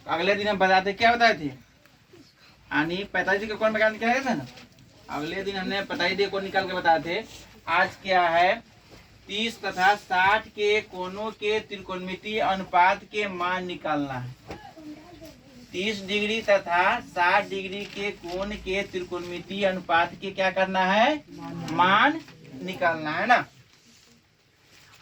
अगले दिन हम बताते क्या बताए थे, यानी 45 का कोण निकाल के था ना। अगले दिन हमने 45 कोण निकाल के बताए थे। आज क्या है, 30 तथा 60 के कोणों के त्रिकोणमितीय अनुपात के मान निकालना है। 30 डिग्री तथा 60 डिग्री के कोण के त्रिकोणमितीय अनुपात के क्या करना है, मान निकालना है ना।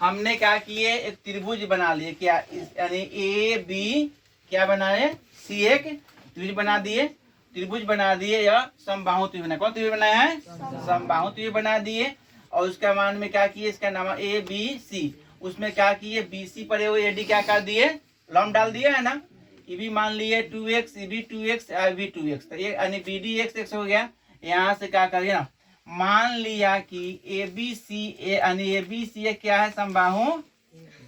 हमने क्या किए, एक त्रिभुज बना लिए, क्या यानी ए बी क्या बनाए, सी एक त्रिभुज बना दिए। त्रिभुज बना दिए या समबाहु त्रिभुज बना, कौन त्रिभुज बनाया है, समबाहु त्रिभुज बना दिए। और उसका मान में क्या किए, इसका नाम ए बी सी। उसमें क्या किए, बी सी पड़े हुए एडी क्या कर दिए, लॉम डाल दिए है ना। ये भी मान लिए 2x, ये भी 2x, ये भी 2x, तो ये यानी बी डी x हो गया। यहाँ से क्या करिए ना, मान लिया कि ए बी सी यानी ए बी सी क्या है, समबाहु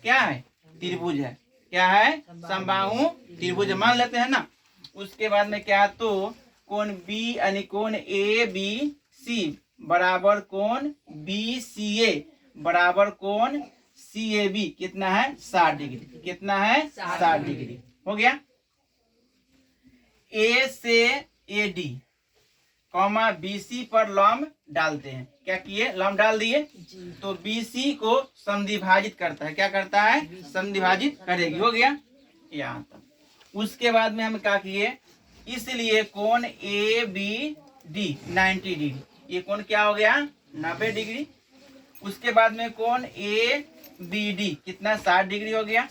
क्या है, त्रिभुज है। क्या है, समबाहु त्रिभुज मान लेते हैं ना। उसके बाद में क्या, तो कोण बी यानी कोण ए बी सी बराबर कोण बी सी ए बराबर कोण सी ए बी कितना है, 60 डिग्री। कितना है, 60 डिग्री हो गया। ए से ए डी कॉमा बीसी पर लंब डालते हैं। क्या किए, लंब डाल दिए, तो बीसी को समद्विभाजित करता है। क्या करता है, समद्विभाजित करेगी। हो गया यहाँ तक। उसके बाद में हम क्या किए, इसलिए कोण ए बी डी 90 डिग्री, ये कोण क्या हो गया, 90 डिग्री। उसके बाद में कोण ए बी डी कितना, 60 डिग्री हो गया।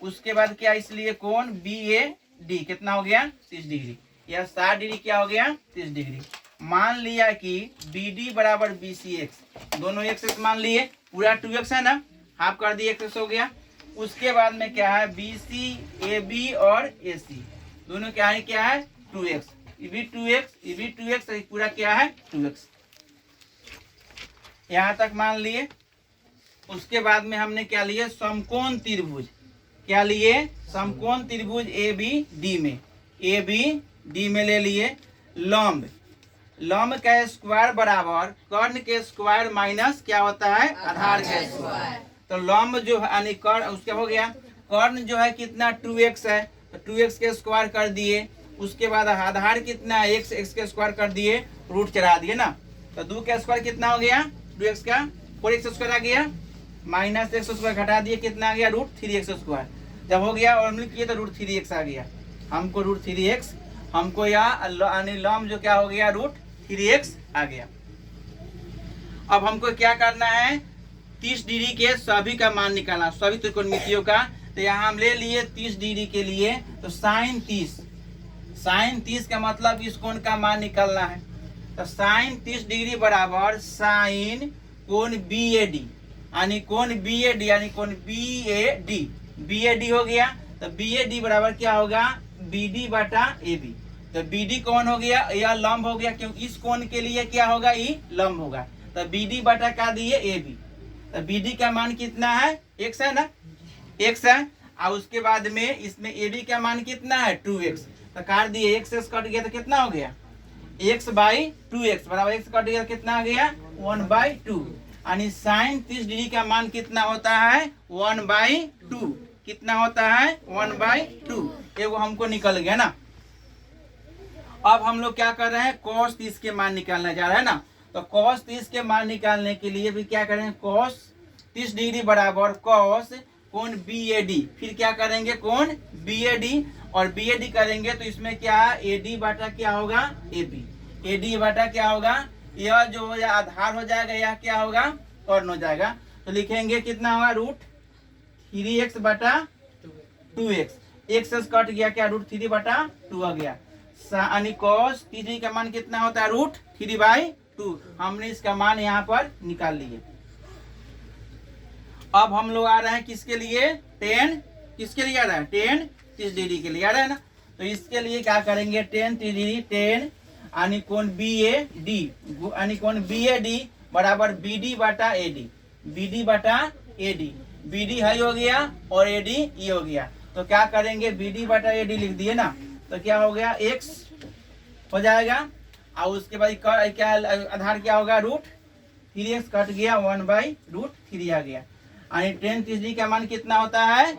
उसके बाद क्या, इसलिए कोण बी ए डी कितना हो गया, 30 डिग्री। यह 60 डिग्री क्या हो गया, 30 डिग्री। मान लिया कि बी डी बराबर बी सी एक्स, दोनों एक्स मान लिए, पूरा 2x है ना, हाफ कर दिए, एक्स हो गया। उसके बाद में क्या है, बी सी ए बी और ए सी दोनों क्या है, 2x, ये भी 2x, ये भी 2x, पूरा क्या है 2x। यहाँ तक मान लिए। उसके बाद में हमने क्या लिए, समकोण त्रिभुज। क्या लिए, समकोण त्रिभुज ए बी डी में, ए बी डी में ले लिए। लंब, लंब का स्क्वायर बराबर कर्ण के स्क्वायर माइनस क्या होता है, आधार के स्क्वायर। तो लंब जो है यानी कर्ण, उसका हो गया, कर्ण जो है कितना 2x है, तो 2x के स्क्वायर कर दिए। उसके बाद आधार कितना है, x के स्क्वायर कर दिए, रूट चढ़ा दिए ना। तो 2 का स्क्वायर कितना हो गया, 2x का 4x स्क्वायर आ गया, माइनस x स्क्वायर घटा दिए, कितना आ गया, √3x स्क्वायर। जब हो गया और मिल किए तो √3x आ गया। हमको √3x, हमको यहाँ यानी लंब जो क्या हो गया, √3x आ गया। अब हमको क्या करना है, 30 डिग्री के सभी का मान निकालना, सभी त्रिकोणमितियों का। तो यहाँ हम ले लिए 30 डिग्री के लिए, तो साइन 30 का मतलब इस कोण का मान निकालना है। तो साइन 30 डिग्री बराबर साइन कोण बी ए डी, यानी कोण बी ए डी यानी कोण बी ए डी हो गया। तो बी ए डी बराबर क्या होगा, बी डी बटा ए बी। तो बी डी कौन हो गया, यह लंब हो गया, क्योंकि इस कोण के लिए क्या होगा, ये लंब होगा। तो बी डी बटा क्या दिए, ए बी। तो बी डी का मान कितना है, x है ना, x है। और उसके बाद में इसमें ए बी का मान कितना है, 2x। तो काट दिए, x कट गया तो कितना हो गया, x/2x बराबर x कट गया तो कितना आ गया, 1/2। यानी साइन 30 डिग्री का मान कितना होता है, 1/2। कितना होता है, 1/2। एगो हमको निकल गया ना। अब हम लोग क्या कर रहे हैं, cos 30 के मान निकालने जा रहे हैं ना। तो cos 30 के मान निकालने के लिए भी क्या करेंगे, cos 30 डिग्री बराबर cos कोण बी ए डी, फिर क्या करेंगे, कोण बी ए डी, और बी ए डी करेंगे तो इसमें क्या ए डी बटा क्या होगा, ए बी। ए डी बटा क्या होगा, यह जो आधार हो जाएगा, यह क्या होगा, कर्ण हो जाएगा। तो लिखेंगे कितना होगा, √3x बटा 2x। x कट गया, क्या √3/2 आ गया। यानी cos 30 का मान कितना होता है, √3/2। हमने इसका मान यहाँ पर निकाल लिए। अब हम लोग आ रहे हैं किसके लिए, किसके लिए आ रहा है, 30 डिग्री के लिए आ रहा है ना। तो इसके लिए क्या करेंगे, 30 डिग्री, 10 यानी कोण बी ए डी, यानी कोण बी ए डी बराबर बी डी बटा ए डी, बी डी बटा ए डी। बी डी हाई हो गया और ए डी ये हो गया। तो क्या करेंगे, बी डी बटा ए डी लिख दिए ना। तो क्या हो गया, x हो जाएगा। और उसके बाद क्या आधार क्या होगा, √3x कट गया, 1/√3 आ गया। यानी 10 डिग्री का मान कितना होता है,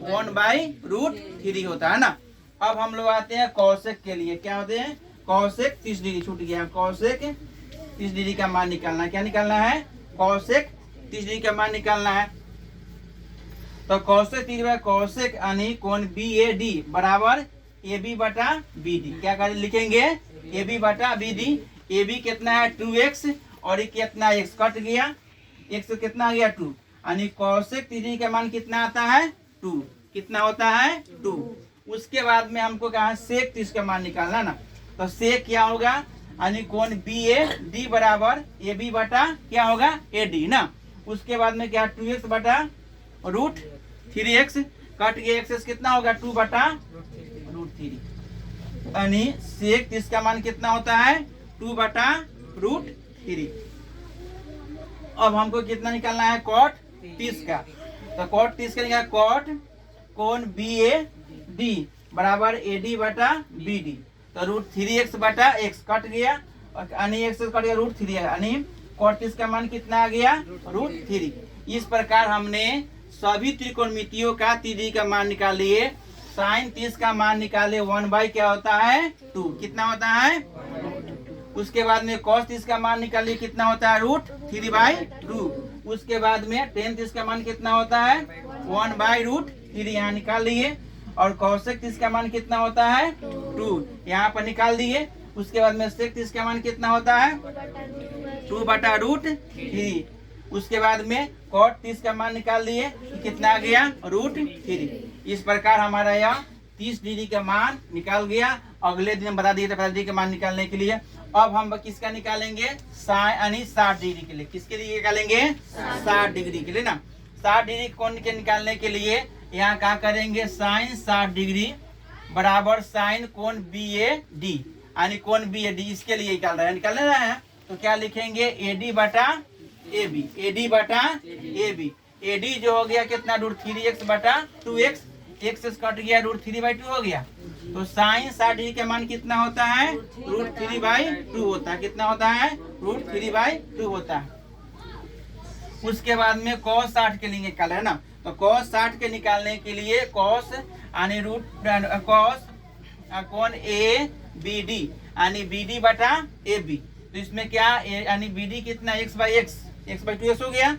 1/√3 होता है ना। अब हम लोग आते हैं कौशिक के लिए। क्या होते हैं? कौशिक 30 डिग्री, छूट गया। कौशिक 30 डिग्री का मान निकालना है। क्या निकालना है? कौशिक 30 डिग्री का मान निकालना है। तो कौशिक 30 डिग्री कौशिक यानी कोण BAD बराबर AB बटा BD। क्या कर लिखेंगे? AB बटा BD। AB कितना है? 2x और ये कितना x कट गया, x कितना आ गया 2, यानी कौशिक 30 डिग्री का मान कितना आता है? 2। कितना होता है? 2। उसके बाद में हमको कहा सेक 30 का मान निकालना ना, तो सेक क्या होगा? यानी कोण BAD बराबर AB बटा क्या होगा? AD ना। उसके बाद में क्या? 2x बटा रूट 3x कट गया, x कितना होगा? 2 बटा रूट 3, यानी सेक 30 का मान कितना होता है? 2 बटा रूट 3। अब हमको कितना निकालना है? कॉट 30 का। तो कॉट 30 का निकाला कॉट कोण BAD बराबर AD बटा BD। तो रूट 3x बटा x कट गया, यानी x कट गया रूट 3, यानी कॉट 30 का मान कितना आ गया? रूट 3। इस प्रकार हमने सभी त्रिकोणमितियों का 30 डिग्री का मान निकाल लिए। साइन 30 का मान निकाले 1 क्या होता है? 2। कितना होता है? उसके बाद में cos 30 का मान निकालिए, कितना होता है? रूट 3/2। उसके बाद में tan 30 का मान कितना होता है? 1/√3 यहाँ निकाल लिए। और कौशिक 30 का मान कितना होता है? 2 यहाँ पर निकाल दिए। उसके बाद में सेक 30 का मान कितना होता है? 2 बटा रूट 3। उसके बाद में कॉट 30 का मान निकाल दिए, कितना आ गया? रूट 3। इस प्रकार हमारा यह 30 डिग्री का मान निकाल गया। अगले दिन बता दिए थे 50 डिग्री का मान निकालने के लिए। अब हम किसका निकालेंगे? यानी 60 डिग्री के लिए। किसके लिए निकालेंगे? 60 डिग्री के लिए ना। 60 डिग्री कोण के निकालने के लिए यहाँ क्या करेंगे? साइन 60 डिग्री बराबर साइन कोण BAD, यानी कोण BAD इसके लिए निकाल रहे हैं। तो क्या लिखेंगे? AD बटा AB, AD बटा AB। AD जो हो गया कितना? रूट 3x बटा 2x, x कट गया, रूट 3/2 हो गया। तो साइन 60 डिग्री का मान कितना होता है? रूट 3/2 होता है। कितना होता है? रूट 3/2 होता है। उसके बाद में cos 60 के लिए निकाला है ना, तो cos 60 के निकालने के लिए cos यानी रूट cos कोण ABD यानी BD बटा AB। तो इसमें क्या यानी BD कितना? x/2x हो गया,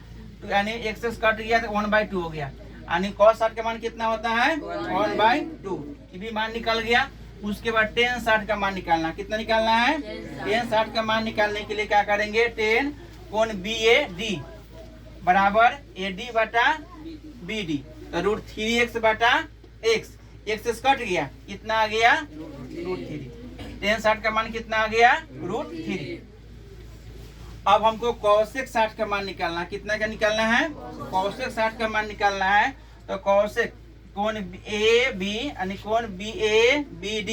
तो यानी x कट गया तो 1/2 हो गया, यानी cos 60 का मान कितना होता है? 1/2। ये भी मान निकल गया। उसके बाद tan 60 का मान निकालना। कितना निकालना है? tan 60 का मान निकालने के लिए क्या करेंगे? tan कोण BAD बराबर AD बटा BD। तो रूट 3x बटा x कट गया, कितना आ गया? रूट 3। tan 60 का मान कितना आ गया? रूट 3। अब हमको कौशिक 60 का मान निकालना। कितना का निकालना है? कौशिक 60 का मान निकालना है। तो कौशिक कोण AB यानी कोण BABD,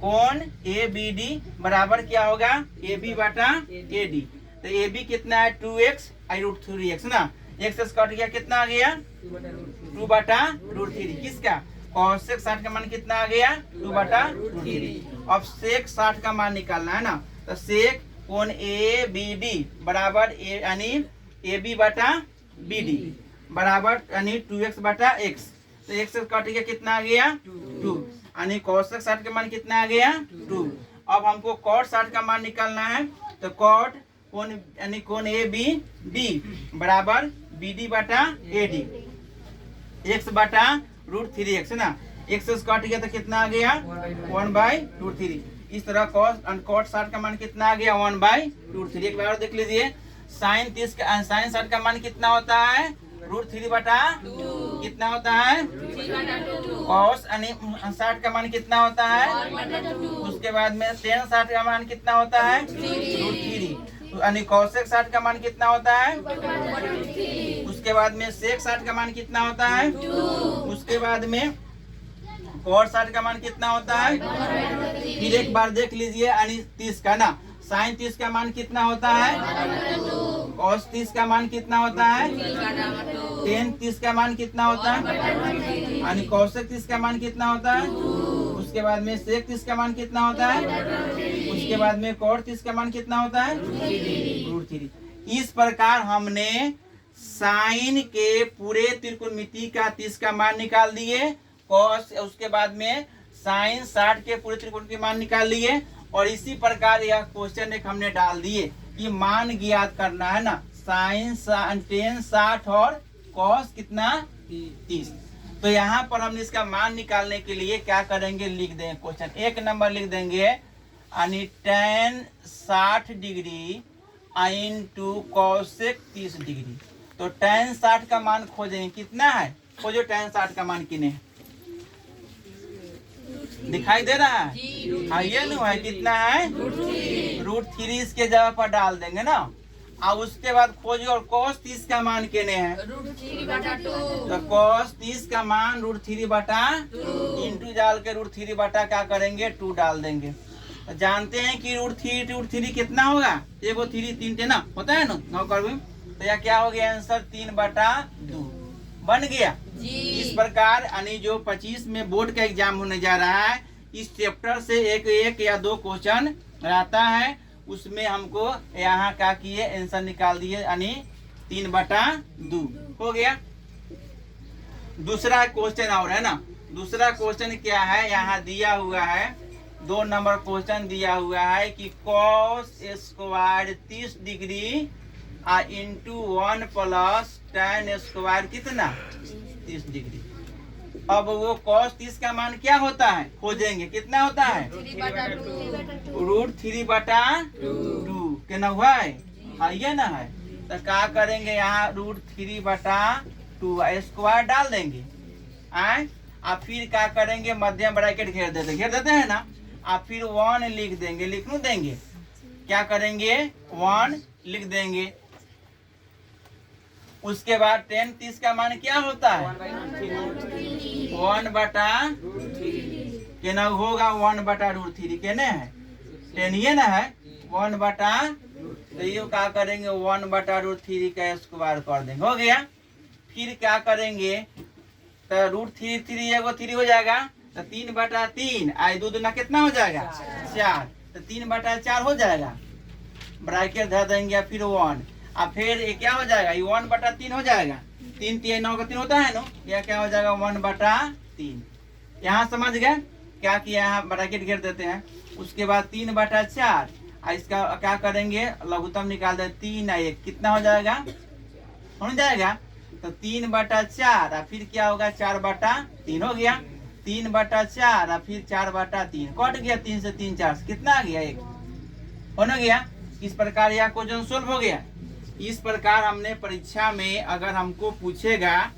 कोण ABD बराबर क्या होगा? AB बटा AD। तो AB कितना है? 2x रूट 3x ना, x कट गया, कितना आ गया? 2 बटा रूट 3। किसका? कौशिक 60 का मान कितना आ गया? 2 बटा रूट 3। अब सेक 60 का मान निकालना है ना, तो सेक कोण ABD बराबर यानी AB बटा BD बराबर यानी 2x बटा x। तो x कट गया, कितना आ गया? 2, यानी कौशिक 60 का मान कितना आ गया? 2। अब हमको कॉट 60 का मान निकालना है। तो कॉट कोण यानी कोण ABD बराबर BD बटा AD, x बटा रूट 3x ना, x कट गया तो कितना आ गया? 1/√3। इस तरह कॉट 60 का मान कितना आ गया? 1/√3। एक बार और देख लीजिए। साइन 60 का मान कितना होता है? रूट 3 बटा कितना होता है? कॉस यानी 60 का मान कितना होता है? उसके बाद में tan 60 का मान कितना होता है? रूट 3। यानी कौशिक 60 का मान कितना होता है? उसके बाद में सेक 60 का मान कितना होता है? उसके बाद में कॉट 60 का मान कितना होता है? फिर एक बार देख लीजिए, यानी 30 का ना, साइन 30 का मान कितना होता है? कॉस 30 का मान कितना होता है? tan 30 का मान कितना होता है? यानी कौशिक 30 का मान कितना होता है? उसके बाद में सेक 30 का मान कितना होता है? उसके बाद में कॉट 30 का मान कितना होता है? रूट 3। इस प्रकार हमने साइन के पूरे त्रिकोणमिति का 30 का मान निकाल दिए। कॉस उसके बाद में साइन 60 के पूरे त्रिकोण के मान निकाल लिए। और इसी प्रकार यह क्वेश्चन एक हमने डाल दिए कि मान ज्ञात करना है ना, साइन tan 60 और कॉस कितना 30। तो यहाँ पर हम इसका मान निकालने के लिए क्या करेंगे, लिख देंगे क्वेश्चन 1 नंबर लिख देंगे यानी tan 60 degree into cosec 30 degree. तो tan 60 का मान खोजेंगे, कितना है, खोजो tan 60 का मान किने दिखाई दे रहा है, हाँ ये नो है, कितना है √3 इसके जगह पर डाल देंगे ना। अब उसके बाद खोजिए और cos 30 का मान किने है, √3/2। तो cos 30 का मान √3/2 इंटू डाल के √3/, क्या करेंगे 2 डाल देंगे। तो जानते हैं कि √3 कितना होगा, एगो 3 3 ना होता है ना, 9 कर। तो यह क्या हो गया आंसर 3/2 बन गया। इस प्रकार यानी जो 25 में बोर्ड का एग्जाम होने जा रहा है, इस चैप्टर से एक या 2 क्वेश्चन रहता है, उसमें हमको यहाँ क्या किए आंसर निकाल दिए यानी 3/2 हो गया। दूसरा क्वेश्चन और है ना, दूसरा क्वेश्चन क्या है, यहाँ दिया हुआ है 2 नंबर क्वेश्चन दिया हुआ है कि cos square 30 degree into 1 plus tan square कितना 30 डिग्री। अब वो cos 30 का मान क्या होता है खोजेंगे, कितना होता है √3/2 कितना हुआ है, हाँ ये ना है। तो क्या करेंगे यहाँ √3/2 स्क्वायर डाल देंगे आए, और फिर क्या करेंगे मध्यम ब्रैकेट घेर देते हैं ना, और फिर 1 लिख देंगे, लिखनू देंगे, क्या करेंगे 1 लिख देंगे। उसके बाद tan 30 का मान क्या होता है 1/√3 केना होगा 1/√3 केने है tan ये ना है 1/, तो ये क्या करेंगे 1/√3 का स्क्वायर कर देंगे, हो गया। फिर क्या करेंगे तो √3 एगो 3 हो जाएगा, तो 3/3 आई 2 दूना कितना हो जाएगा 4, तो 3/4 हो जाएगा, ब्रैकेट धर देंगे फिर 1, और फिर ये क्या हो जाएगा ये 1/3 हो जाएगा, 3 3 9 का 3 होता है ना, यह क्या हो जाएगा 1/3। यहाँ समझ गए क्या किया, यहाँ ब्रैकेट घेर देते हैं। उसके बाद 3/4 इसका क्या करेंगे लघुत्तम निकाल दे, 3 और 1 कितना हो जाएगा हो जाएगा, तो 3/4 और फिर क्या होगा 4/3 हो गया, 3/4 और फिर 4/3 कट गया, 3 से 3 4 से कितना आ गया 1 हो गया। इस प्रकार यह क्वेश्चन सोल्व हो गया। इस प्रकार हमने परीक्षा में अगर हमको पूछेगा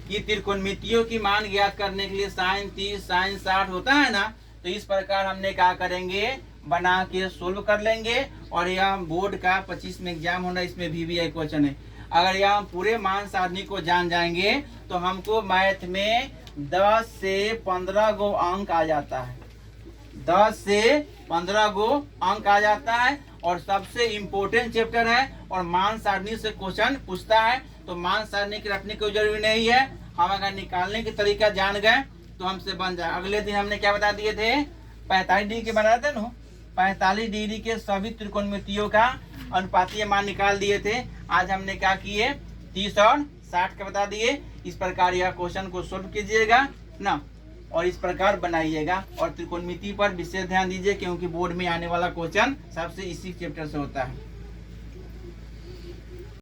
कि त्रिकोणमितियों की मान ज्ञात करने के लिए साइन 30 साइन 60 होता है ना, तो इस प्रकार हमने क्या करेंगे बना के सोल्व कर लेंगे। और यह बोर्ड का 25 में एग्जाम होना, इसमें VVI क्वेश्चन है। अगर यह हम पूरे मान सारणी को जान जाएंगे तो हमको मैथ में 10 से 15 गो अंक आ जाता है, 10 से 15 गो अंक आ जाता है। और सबसे इम्पोर्टेंट चैप्टर है और मान सारणी से क्वेश्चन पूछता है, तो मान सारणी के रखने की जरूरी नहीं है, हम अगर निकालने की तरीका जान गए तो हमसे बन जाए। अगले दिन हमने क्या बता दिए थे 45 डिग्री के बता थे ना, 45 डिग्री के सभी त्रिकोणमितियों का अनुपातीय मान निकाल दिए थे। आज हमने क्या किए 30 और 60 का बता दिए। इस प्रकार यह क्वेश्चन को सोल्व कीजिएगा ना, और इस प्रकार बनाइएगा। और त्रिकोणमिति पर विशेष ध्यान दीजिए क्योंकि बोर्ड में आने वाला क्वेश्चन सबसे इसी चैप्टर से होता है।